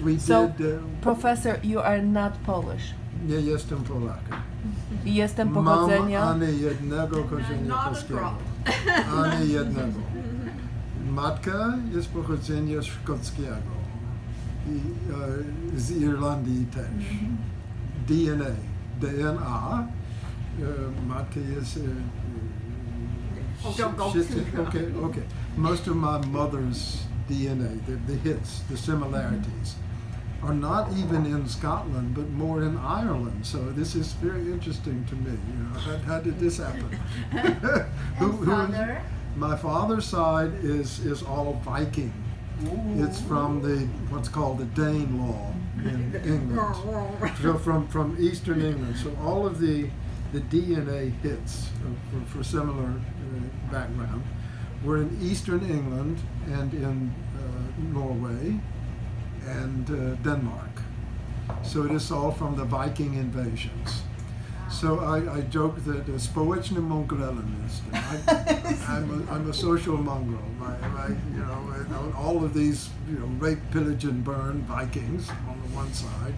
We So, did. Professor, you are not Polish. Nie jestem Polakiem. Jestem Mam pochodzenia. ani jednego korzenia polskiego. Ani jednego. Matka jest pochodzenia szkockiego. I z Irlandii też. DNA. Matka jest... Don't go too Okay. Most of my mother's DNA, the hits, the similarities, are not even in Scotland, but more in Ireland. So this is very interesting to me. You know, how did this happen? Father? My father's side is all Viking. It's from what's called the Dane law in England. So from Eastern England. So all of the DNA hits for similar background were in Eastern England and in Norway and Denmark. So it is all from the Viking invasions. So I joke that społeczny mongrelin. I'm a social mongrel. All of these rape, pillage, and burn Vikings on the one side,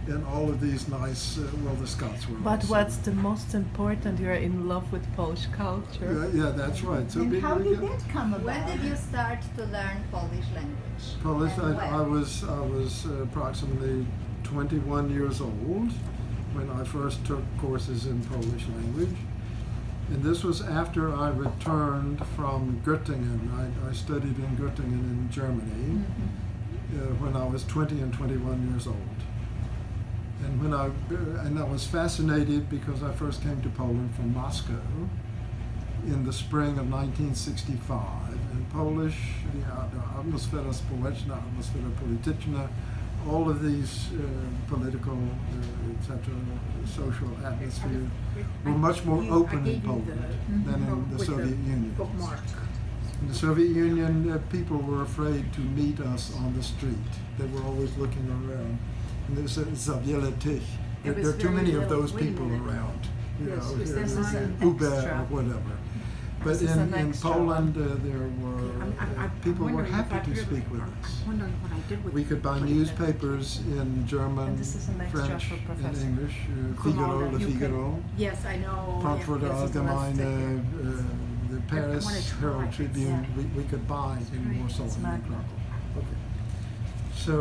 and all of these nice. The Scots were. But also. what's the most important? You're in love with Polish culture. Yeah, that's right. So And how did that come about? When did you start to learn Polish language? Polish. And I was approximately 21 years old when I first took courses in Polish language, and this was after I returned from Göttingen. I studied in Göttingen in Germany when I was 20 and 21 years old. And I was fascinated because I first came to Poland from Moscow in the spring of 1965. And Polish, atmosfera społeczna, atmosfera polityczna, all of these political, etc., social atmosphere were much more open in Poland than in the Soviet Union. Bookmark. In the Soviet Union, people were afraid to meet us on the street. They were always looking around. And there's zawiele tych. There are too many of those people around. Uber or whatever. But in Poland, there were people were happy to speak with us. Wondering what I did with We could buy newspapers in German, And this is an extra French, for and Professor. English. Figaro, Le You could- Figaro, Yes, I know. Frankfurter This is the last Allgemeine, sticker. the Paris wanna try Herald it, Tribune. yeah. We could buy in great. Warsaw It's and in magnet. Krakow. Okay. So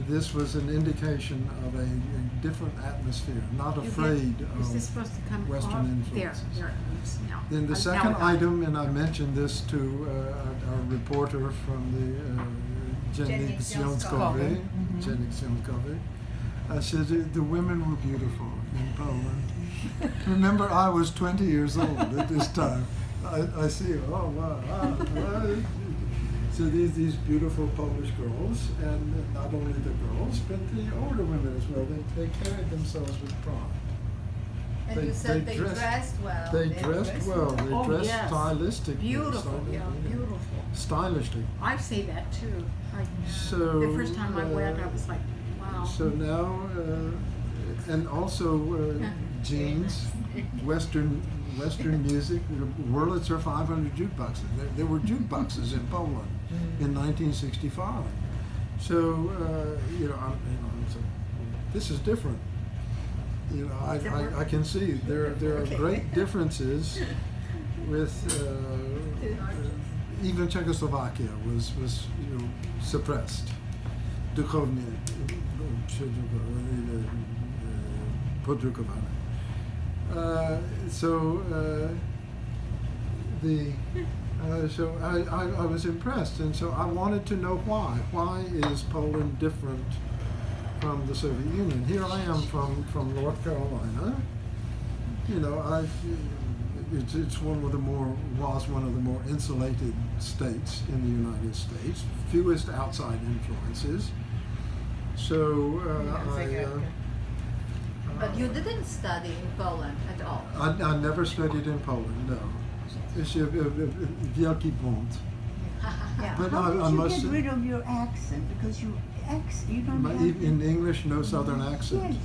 this was an indication of a different atmosphere, not afraid Is this of. supposed to come Western off? influences. There it is now. Then the Now second I got it. item, and I mentioned this to our reporter from the Dziennik Związkowy, Dziennik Związkowy. I said the women were beautiful in Poland. Remember, I was 20 years old at this time. I see, oh wow. So these beautiful Polish girls, and not only the girls, but the older women as well. They carried themselves with pride. And you said they dressed well. They dressed well. They Oh, dressed yes. stylistically. Beautiful, yeah, beautiful. Stylishly. I say that too. So The first time I went, I was like, wow. So now, and also jeans, Western music. Wurlitzer 500 jukeboxes. There were jukeboxes in Poland in 1965. So so this is different. I can see there are great differences with even Czechoslovakia was suppressed. Duchovnie podrukowane. So I was impressed, and so I wanted to know why. Why is Poland different from the Soviet Union? Here I am from North Carolina. It's one of the more insulated states in the United States, fewest outside influences. So But you didn't study in Poland at all. I never studied in Poland. No, it's a wielki błąd. Yeah. But How I did you must get say- rid of your accent? Because you don't have In English, no Southern accent. Yes.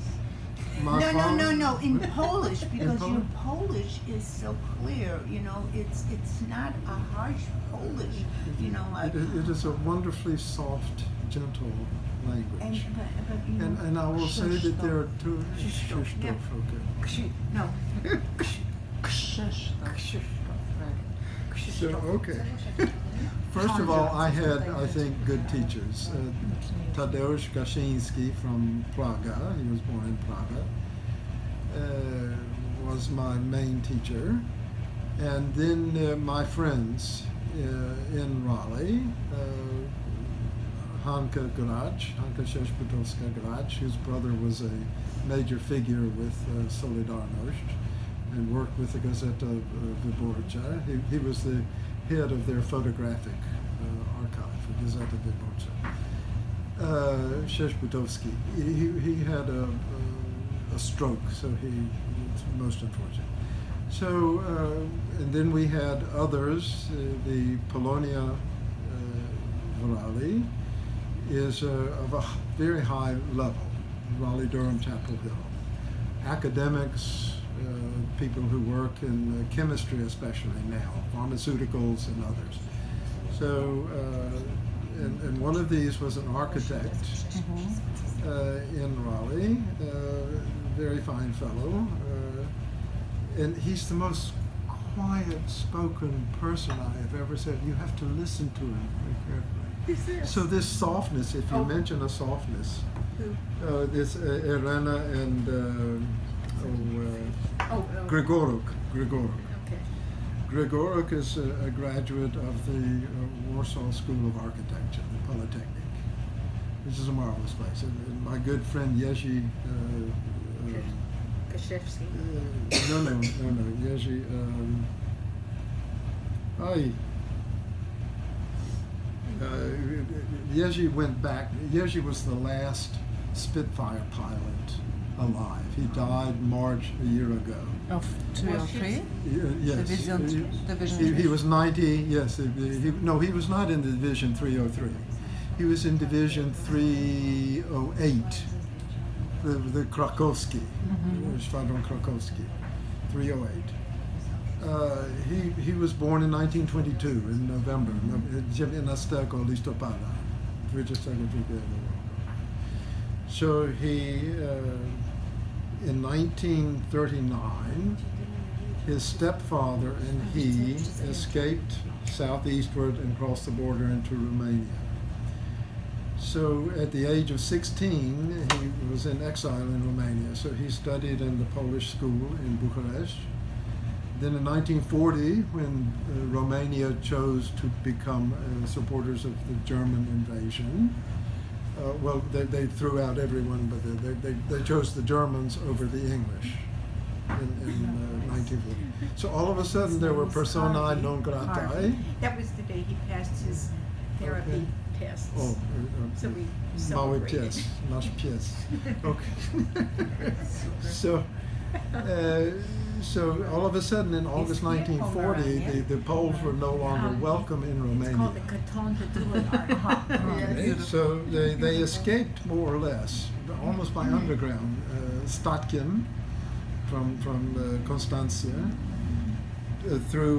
My No, father- no. In Polish, because your Polish? Polish is so clear. It's not a harsh Polish. It is a wonderfully soft, gentle language. But you know, And I will say that there are two. Krzysztof, yeah. Okay. No. Krzysztof. So, okay. First of all, I had, I think, good teachers. Tadeusz Gaszyński from Praga, he was born in Praga, was my main teacher. And then my friends in Raleigh, Hanka Szeszputowska-Grać, whose brother was a major figure with Solidarność and worked with the Gazeta Wyborcza. He was the head of their photographic archive, the Gazeta Wyborcza. Szeszputowski, he had a stroke, so it's most unfortunate. So, and then we had others. The Polonia Raleigh is of a very high level, Raleigh-Durham, Chapel Hill. Academics, people who work in chemistry especially now, pharmaceuticals and others. So, and one of these was an architect in Raleigh, very fine fellow. And he's the most quiet-spoken person I have ever said. You have to listen to him very carefully. So this softness, if you mention a softness, it's Elena and Grigoruk. Okay. Grigoruk is a graduate of the Warsaw School of Architecture, the Polytechnic. This is a marvelous place. And my good friend Jerzy Kaszewski. no, Jerzy. Jerzy went back. Jerzy was the last Spitfire pilot alive. He died March a year ago. Of 203? Yes. Division He was 90. Yes. He was not in the Division 303. He was in Division 308. The Krakowski, Szwadron Krakowski, 308. He was born in 1922 in November, 11 listopada. So he, in 1939, his stepfather and he escaped southeastward and crossed the border into Romania. So at the age of 16, he was in exile in Romania. So he studied in the Polish school in Bucharest. Then in 1940, when Romania chose to become supporters of the German invasion, well, they threw out everyone, but they chose the Germans over the English in 1940. So all of a sudden there were personae non gratae. That was the day he passed his therapy tests. Oh, So we Mały celebrated. pies, nasz pies. Okay. So all of a sudden in August 1940, the Poles were no longer welcome in It's called the Romania. Canton de Douai. Okay, so they escaped more or less, almost by underground. Statkin from Constantia through